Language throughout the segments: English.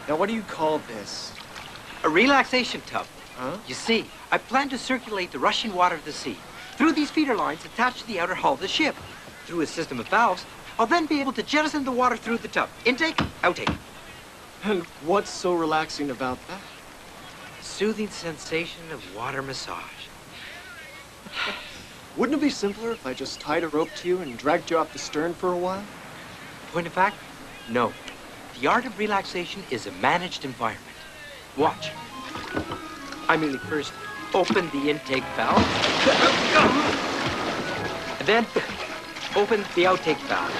Now, what do you call this? A relaxation tub. Huh? You see, I plan to circulate the rushing water of the sea through these feeder lines attached to the outer hull of the ship. Through a system of valves, I'll then be able to jettison the water through the tub. Intake, outtake. And what's so relaxing about that? The soothing sensation of water massage. Wouldn't it be simpler if I just tied a rope to you and dragged you off the stern for a while? Point of fact, no. The art of relaxation is a managed environment. Watch. I merely first open the intake valve, and then open the outtake valve.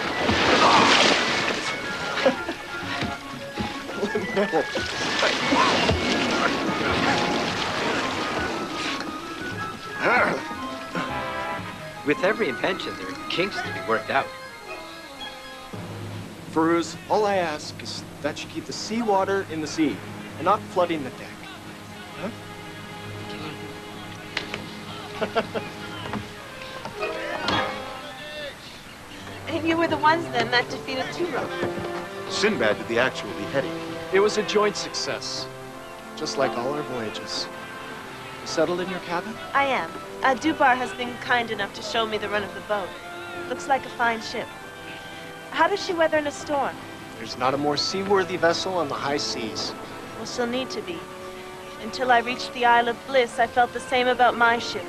No. With every invention, there are kinks to be worked out. Feruz, all I ask is that you keep the seawater in the sea and not flooding the deck. Huh? And you were the ones then that defeated Turo. Sinbad did the actual beheading. It was a joint success, just like all our voyages. You settled in your cabin? I am. Dubar has been kind enough to show me the run of the boat. Looks like a fine ship. How does she weather in a storm? There's not a more seaworthy vessel on the high seas. Well, she'll need to be. Until I reached the Isle of Bliss, I felt the same about my ship.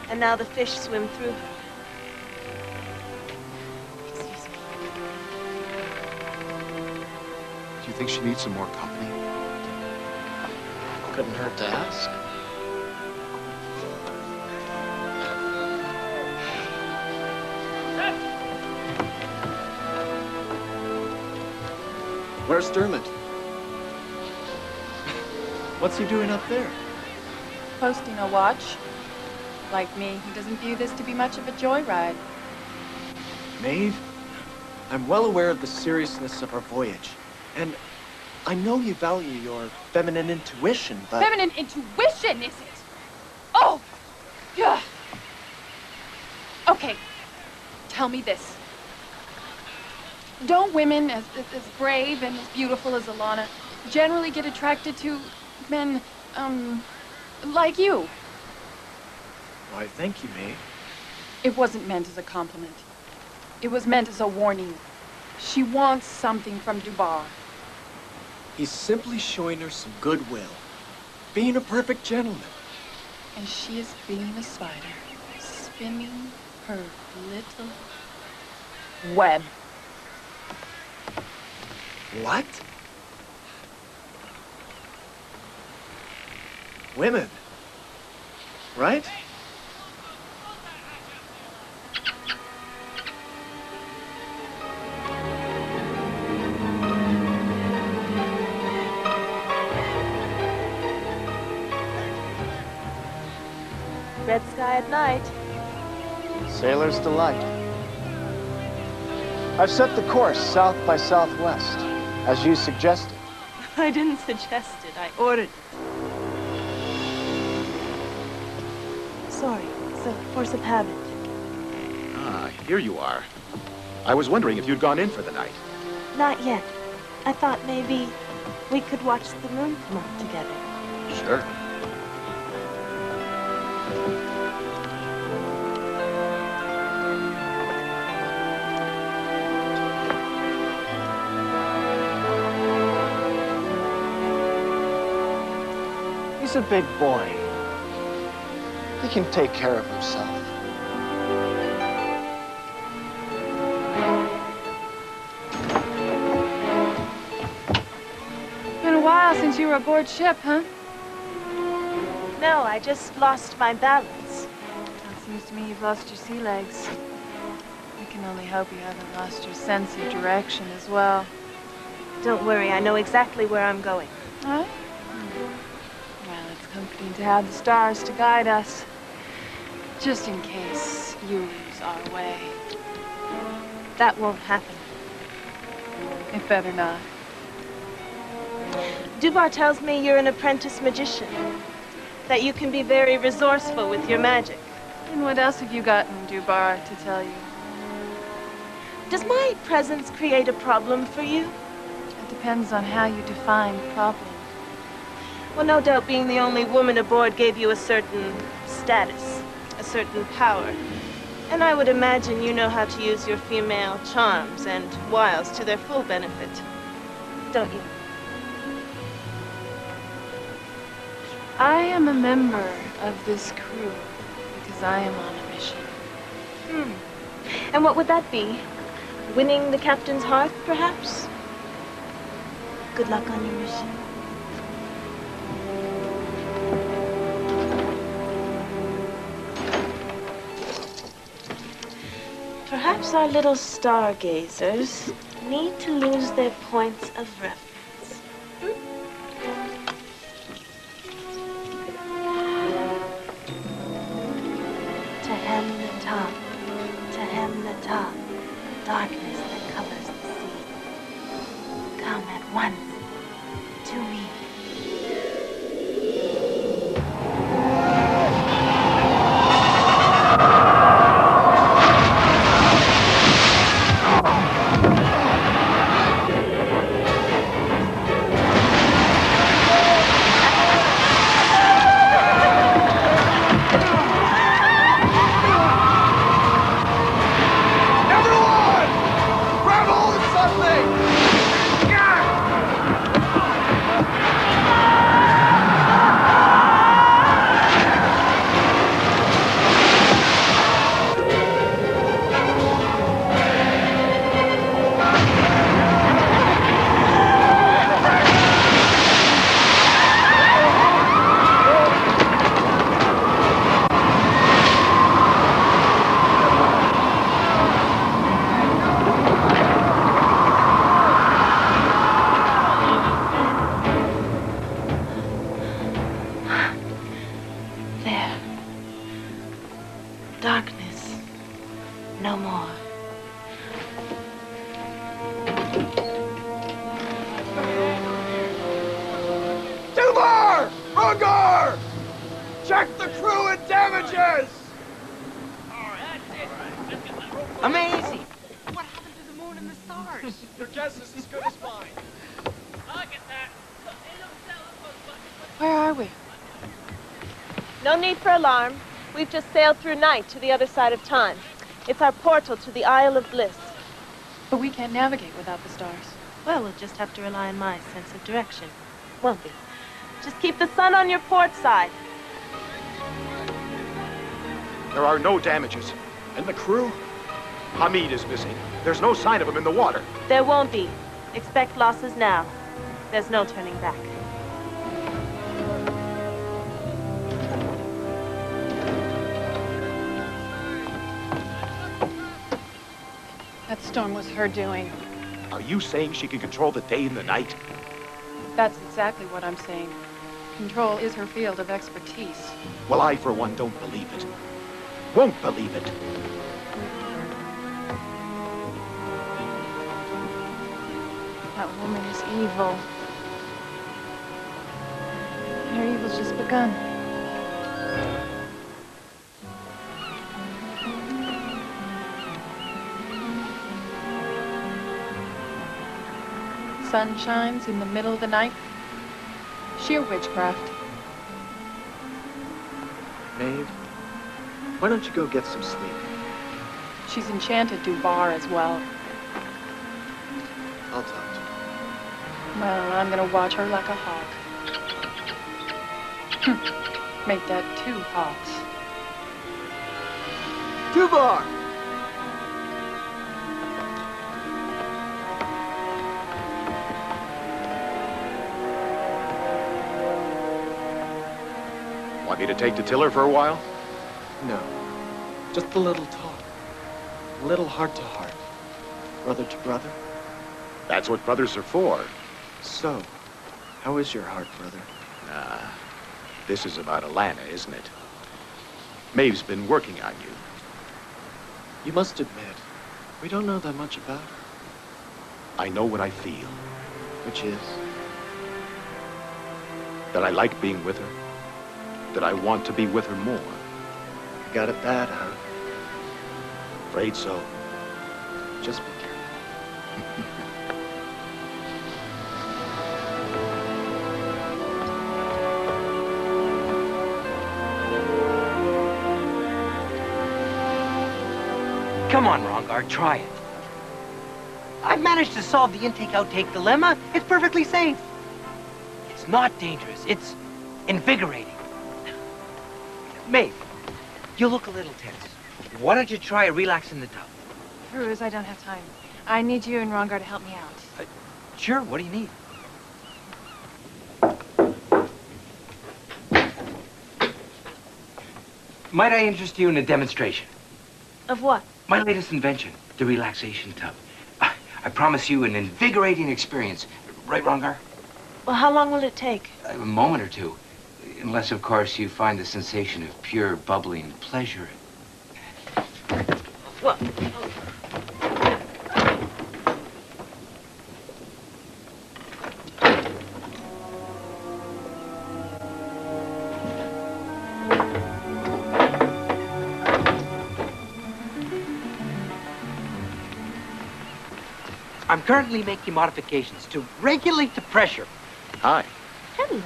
And now the fish swim through her. Excuse me. Do you think she needs some more company? Couldn't hurt to ask. Where's Dermot? What's he doing up there? Posting a watch. Like me, he doesn't view this to be much of a joyride. Maeve, I'm well aware of the seriousness of our voyage. And I know you value your feminine intuition, but... Feminine intuition, is it? Oh! Yeah. Okay. Tell me this. Don't women as brave and as beautiful as Alana generally get attracted to men, like you? Why, thank you, Maeve. It wasn't meant as a compliment. It was meant as a warning. She wants something from Dubar. He's simply showing her some goodwill. Being a perfect gentleman. And she is being a spider, spinning her little web. What? Women. Right? Red sky at night. Sailor's delight. I've set the course south by southwest, as you suggested. I didn't suggest it. I ordered it. Sorry. It's a force of habit. Ah, here you are. I was wondering if you'd gone in for the night. Not yet. I thought maybe we could watch the moon come up together. Sure. He's a big boy. He can take care of himself. Been a while since you were aboard ship, huh? No, I just lost my balance. It seems to me you've lost your sea legs. I can only hope you haven't lost your sense of direction as well. Don't worry, I know exactly where I'm going. Huh? Well, it's comforting to have the stars to guide us. Just in case you lose our way. That won't happen. It better not. Dubar tells me you're an apprentice magician. That you can be very resourceful with your magic. And what else have you gotten, Dubar, to tell you? Does my presence create a problem for you? It depends on how you define problem. Well, no doubt being the only woman aboard gave you a certain status, a certain power. And I would imagine you know how to use your female charms and wiles to their full benefit. Don't you? I am a member of this crew because I am on a mission. And what would that be? Winning the captain's heart, perhaps? Good luck on your mission. Perhaps our little stargazers need to lose their points of reference. To hem the top, to hem the top, darkness that covers the sea. Come at once to me. Darkness, no more. Duvar! Runger! Check the crew and damages! Amazing! What happened to the moon and the stars? Your guess is as good as mine. Where are we? No need for alarm. We've just sailed through night to the other side of time. It's our portal to the Isle of Bliss. But we can't navigate without the stars. Well, we'll just have to rely on my sense of direction, won't we? Just keep the sun on your port side. There are no damages. And the crew? Hamid is missing. There's no sign of him in the water. There won't be. Expect losses now. There's no turning back. That storm was her doing. Are you saying she can control the day and the night? That's exactly what I'm saying. Control is her field of expertise. Well, I, for one, don't believe it. Won't believe it. That woman is evil. And her evil's just begun. Sun shines in the middle of the night. Sheer witchcraft. Maeve, why don't you go get some sleep? She's enchanted Duvar as well. I'll talk to her. Well, I'm gonna watch her like a hawk. Make that 2 hawks. Duvar! Want me to take the tiller for a while? No. Just a little talk. A little heart to heart. Brother to brother. That's what brothers are for. So, how is your heart, brother? This is about Alana, isn't it? Maeve's been working on you. You must admit, we don't know that much about her. I know what I feel. Which is? That I like being with her. That I want to be with her more. You got it bad, huh? Afraid so. Just be careful. Come on, Rongard, try it. I've managed to solve the intake-outtake dilemma. It's perfectly safe. It's not dangerous. It's invigorating. Maeve, you look a little tense. Why don't you try relaxing the tub? Cruz, I don't have time. I need you and Rongar to help me out. Sure, what do you need? Might I interest you in a demonstration? Of what? My latest invention, the relaxation tub. I promise you an invigorating experience. Right, Rongar? Well, how long will it take? A moment or two. Unless, of course, you find the sensation of pure, bubbling pleasure. Well, I'm currently making modifications to regulate the pressure. Hi. hello.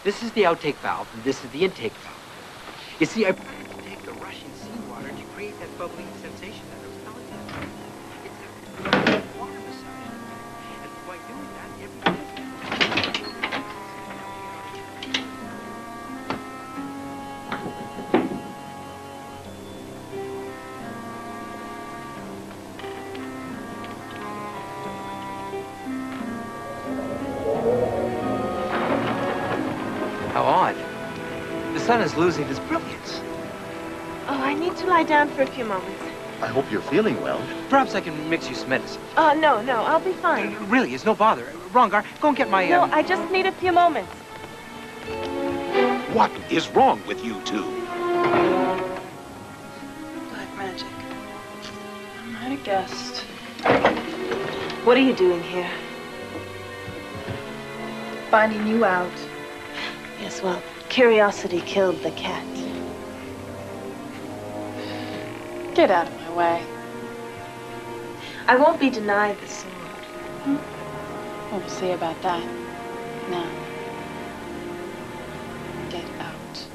This is the outtake valve, and this is the intake valve. You see, I plan to take the rushing seawater to create that bubbling sensation that I was telling you. It's a water massage. And by doing that, How odd. The sun is losing its brilliance. Oh, I need to lie down for a few moments. I hope you're feeling well. Perhaps I can mix you some medicine. No, I'll be fine. Really, it's no bother. Rongar, go and get my, No, I just need a few moments. What is wrong with you two? Black magic. I might have guessed. What are you doing here? Finding you out. Yes, well, curiosity killed the cat. Get out of my way. I won't be denied the sword. Well, we'll see about that. Now, get out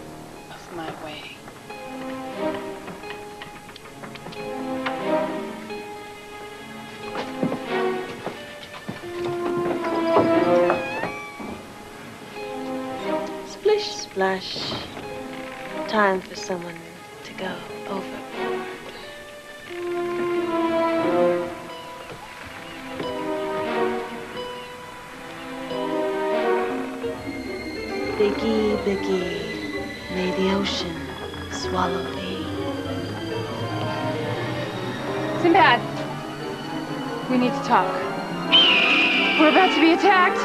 of my way. Splish, splash. Time for someone to go overboard. Biggie, Biggie, may the ocean swallow thee. Sinbad! We need to talk. We're about to be attacked.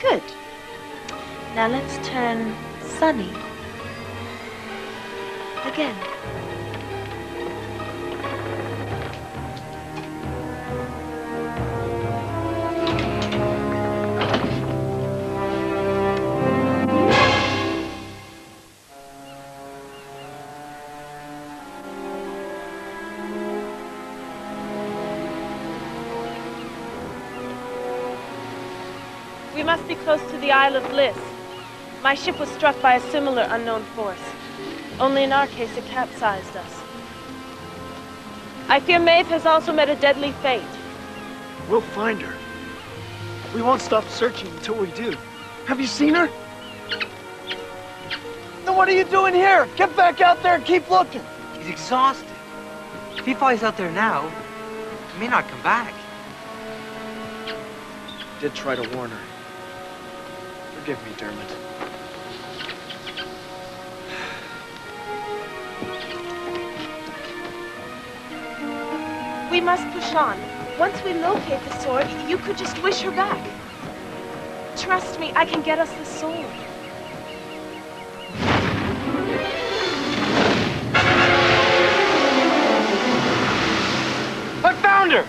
Good. Now let's turn sunny. Again. We must be close to the Isle of Bliss. My ship was struck by a similar unknown force. Only in our case, it capsized us. I fear Maeve has also met a deadly fate. We'll find her. We won't stop searching until we do. Have you seen her? Then what are you doing here? Get back out there and keep looking. He's exhausted. If he flies out there now, he may not come back. Did try to warn her. Forgive me, Dermot. We must push on. Once we locate the sword, you could just wish her back. Trust me, I can get us the sword. I found her!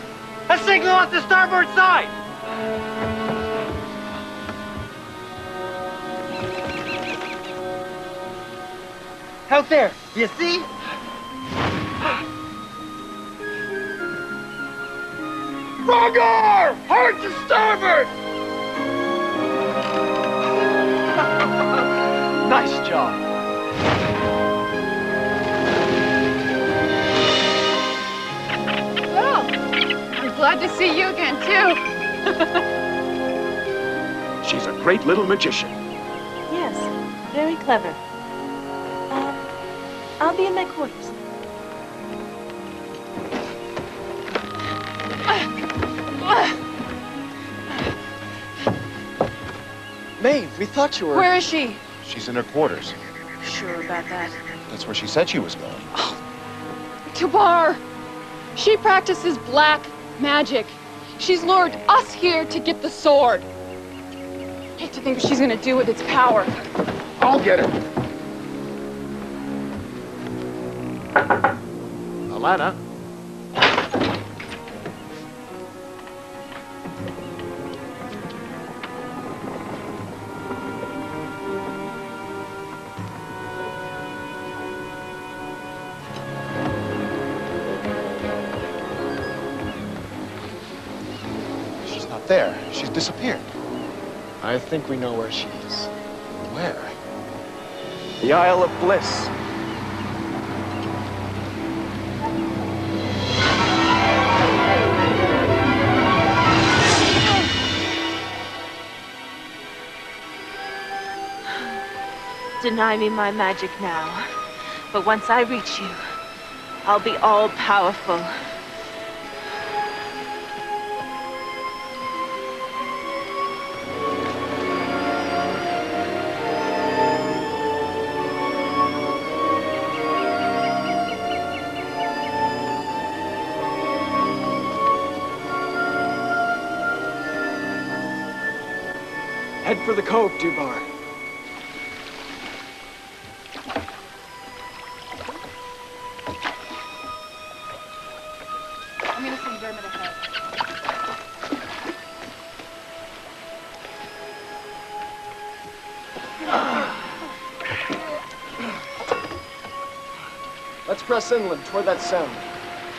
A signal off the starboard side! Out there, you see? Rogar! Hard to starboard! Nice job. Well, I'm glad to see you again, too. She's a great little magician. Yes, very clever. I'll be in my quarters. Maeve, we thought you were... Where is she? She's in her quarters. Sure about that. That's where she said she was going. Tabar! She practices black magic. She's lured us here to get the sword. Hate to think what she's gonna do with its power. I'll get her. Alana? She's not there. She's disappeared. I think we know where she is. Where? The Isle of Bliss. Deny me my magic now, but once I reach you, I'll be all-powerful. Head for the cove, Dubar. I'm gonna send Dermot ahead. Let's press inland toward that sound.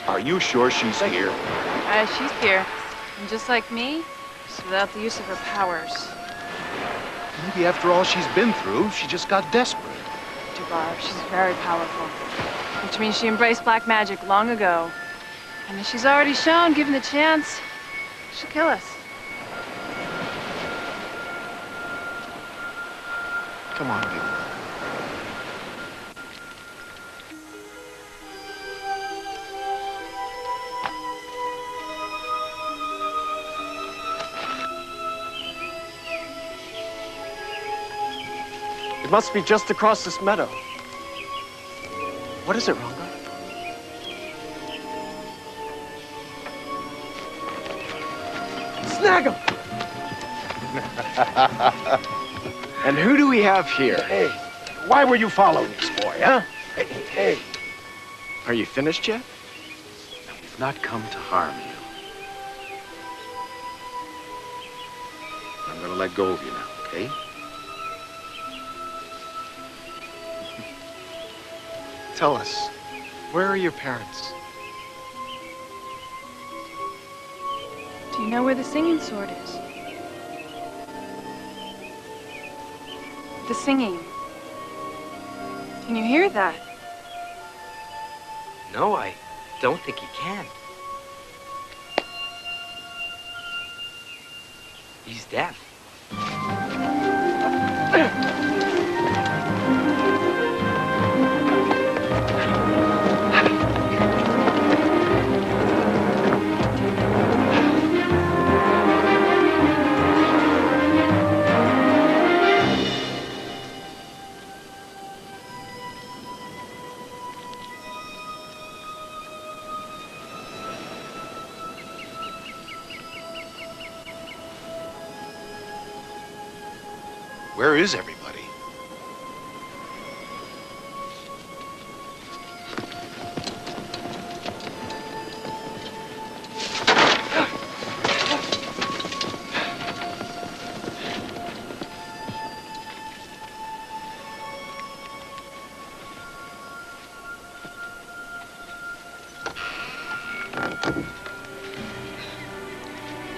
Are you sure she's here? She's here. And just like me, just without the use of her powers. Maybe after all she's been through, she just got desperate. Dubar, she's very powerful. Which means she embraced black magic long ago. And as she's already shown, given the chance, she'll kill us. Come on, big girl. It must be just across this meadow. What is it, Rongo? Snag him! And who do we have here? Hey, why were you following this boy, huh? Hey. Are you finished yet? We've not come to harm you. I'm gonna let go of you now, okay? Tell us, where are your parents? Do you know where the singing sword is? The singing. Can you hear that? No, I don't think he can. He's deaf. Where is everybody?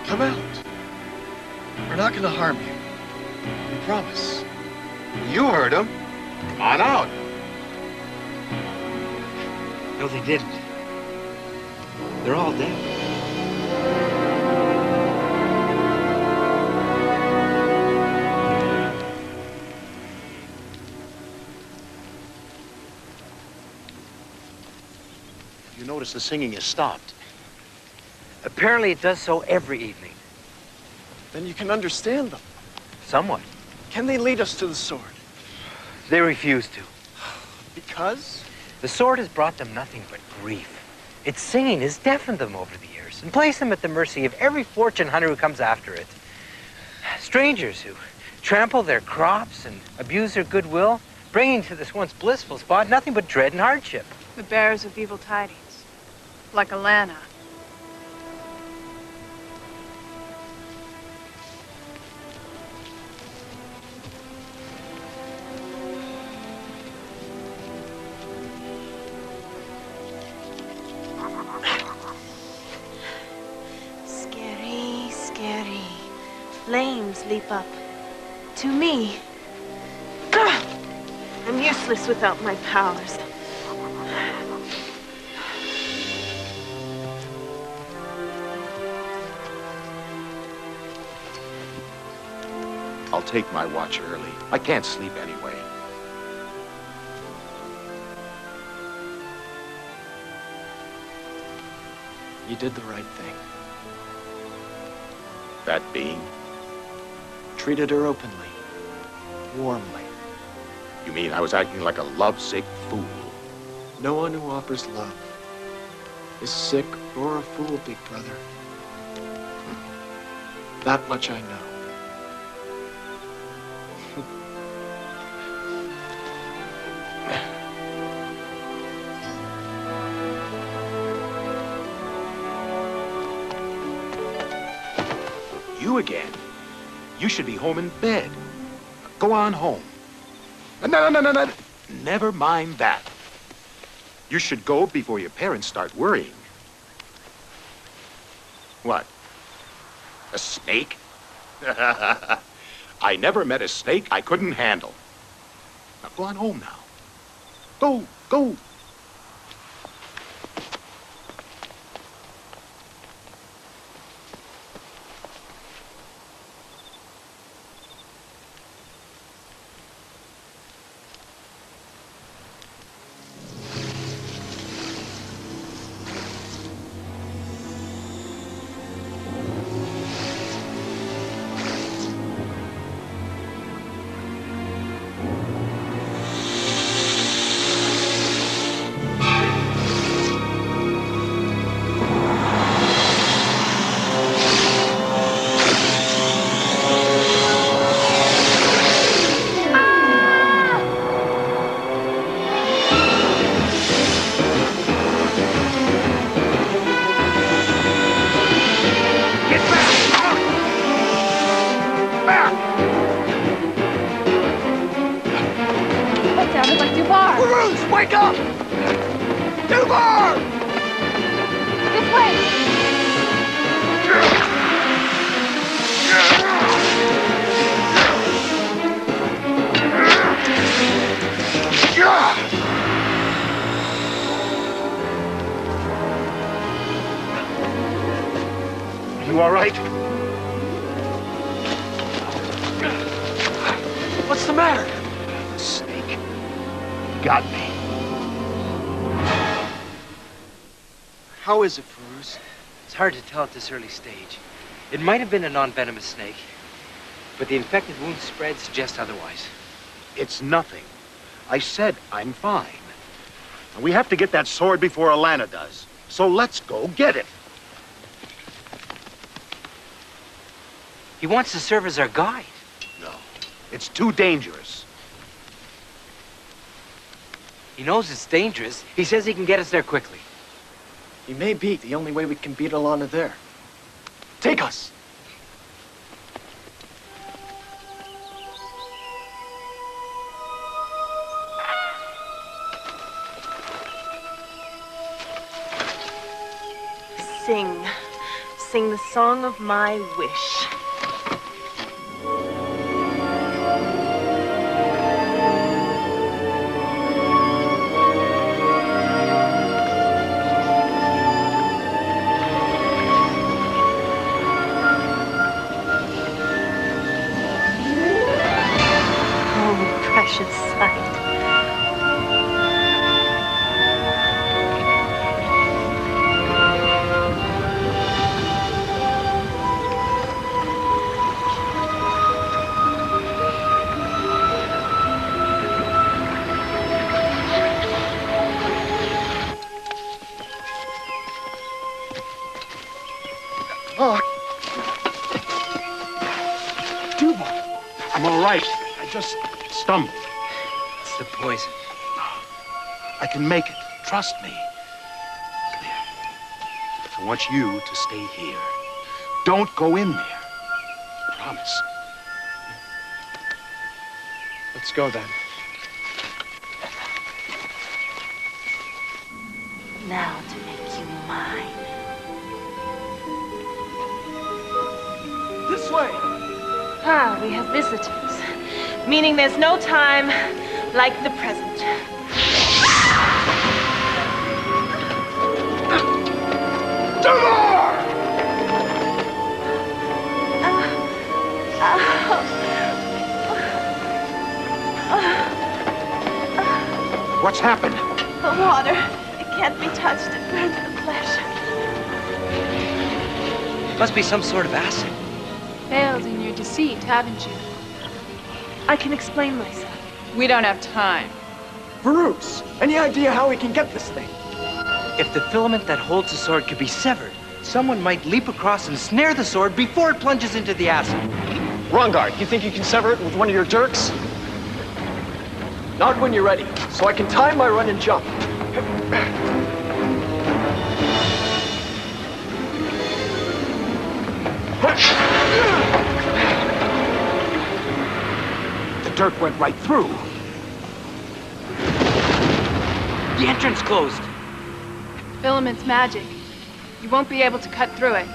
Come out. We're not gonna harm you. We promise. You heard him. Come on out. No, they didn't. They're all dead. You notice the singing has stopped. Apparently it does so every evening. Then you can understand them. Somewhat. Can they lead us to the sword? They refuse to. Because? The sword has brought them nothing but grief. Its singing has deafened them over the years and placed them at the mercy of every fortune hunter who comes after it. Strangers who trample their crops and abuse their goodwill, bringing to this once blissful spot nothing but dread and hardship. The bearers of evil tidings, like Alana. Scary, scary. Flames leap up. To me. I'm useless without my powers. I'll take my watch early. I can't sleep anyway. You did the right thing. That being? Treated her openly. Warmly. You mean I was acting like a lovesick fool? No one who offers love is sick or a fool, big brother. That much I know. You again? You should be home in bed. Go on home. No. Never mind that. You should go before your parents start worrying. What? A snake? I never met a snake I couldn't handle. Now go on home now. Go. Wake up! Dubar! This way! You all right? What's the matter? Snake. Got me. How is it, Feruz? It's hard to tell at this early stage. It might have been a non-venomous snake, but the infected wound spread suggests otherwise. It's nothing. I said I'm fine. And we have to get that sword before Alana does. So let's go get it. He wants to serve as our guide. No. It's too dangerous. He knows it's dangerous. He says he can get us there quickly. He may be the only way we can beat Alana there. Take us! Sing. Sing the song of my wish. Precious sight. Oh. Duval. I'm all right. I just stumbled. It's the poison. I can make it. Trust me. There. I want you to stay here. Don't go in there. Promise. Let's go then. Now to make you mine. This way! Ah, we have visitors. Meaning there's no time like the present. What's happened? The water. It can't be touched. It burns the flesh. Must be some sort of acid. Failed in your deceit, haven't you? I can explain myself. We don't have time. Bruce, any idea how we can get this thing? If the filament that holds the sword could be severed, someone might leap across and snare the sword before it plunges into the acid. Rongard, you think you can sever it with one of your dirks? Not when you're ready, so I can time my run and jump. The dirt went right through. The entrance closed. Filament's magic. You won't be able to cut through it.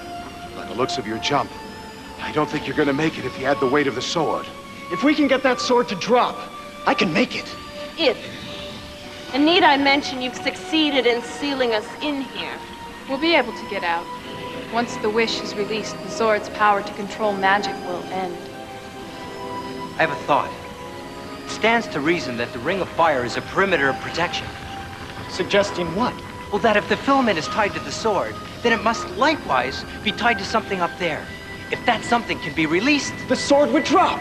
By the looks of your jump, I don't think you're gonna make it if you add the weight of the sword. If we can get that sword to drop, I can make it. If. And need I mention you've succeeded in sealing us in here. We'll be able to get out. Once the wish is released, the sword's power to control magic will end. I have a thought. It stands to reason that the Ring of Fire is a perimeter of protection. Suggesting what? Well, that if the filament is tied to the sword, then it must likewise be tied to something up there. If that something can be released... The sword would drop.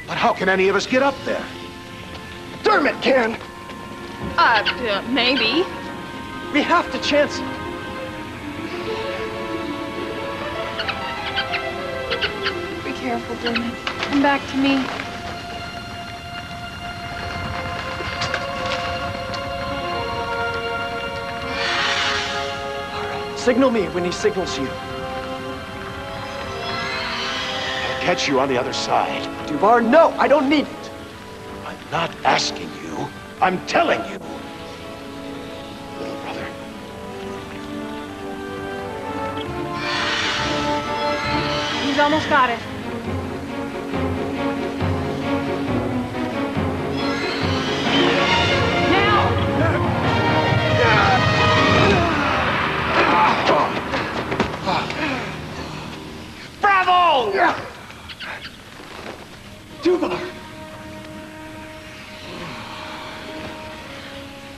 But how can any of us get up there? Dermot can. Maybe. We have to chance it. Be careful, Dermot. Come back to me. Signal me when he signals you. I'll catch you on the other side. Duvar, no, I don't need it. I'm not asking you. I'm telling you. Little brother. He's almost got it. Bravo! Duvar!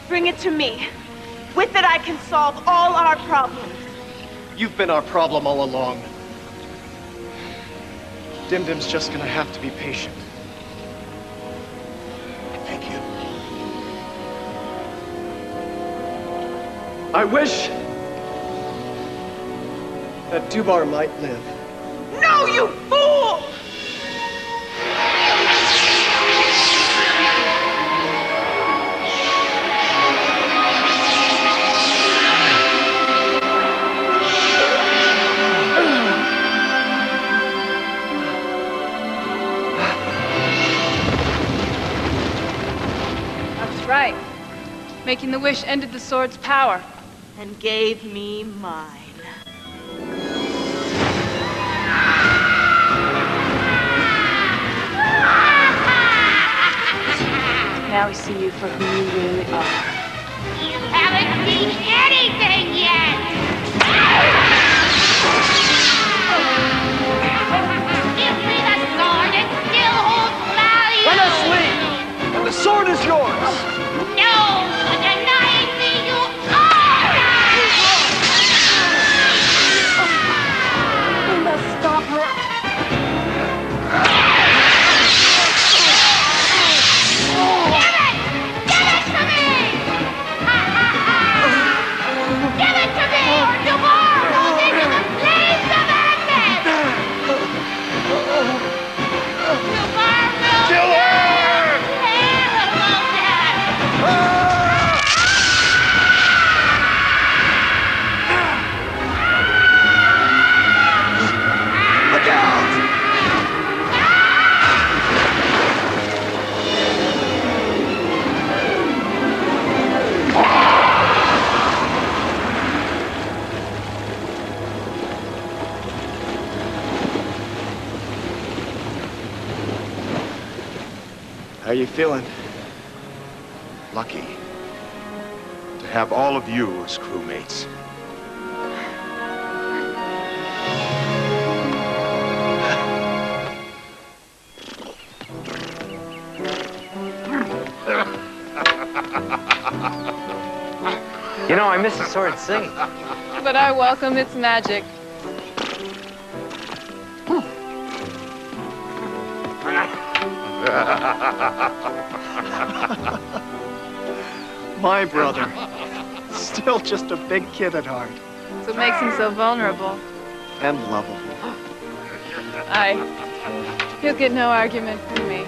Bring it to me. With it, I can solve all our problems. You've been our problem all along. Dimdim's just gonna have to be patient. Thank you. I wish that Duvar might live. No, you fool! Making the wish ended the sword's power. And gave me mine. Now we see you for who you really are. You haven't seen anything yet! Give me the sword, it still holds value! Let us leave, and the sword is yours! No! For denying me, you are! We must stop her. Give it to me! Give it to me, or Dubar goes into the flames of madness! Dubar will Kill her! terrible death! Look out! How you feeling? Lucky to have all of you as crewmates. You know, I miss the sword singing. But I welcome its magic. My brother. Still just a big kid at heart. That's what makes him so vulnerable. And lovable. He'll get no argument from me.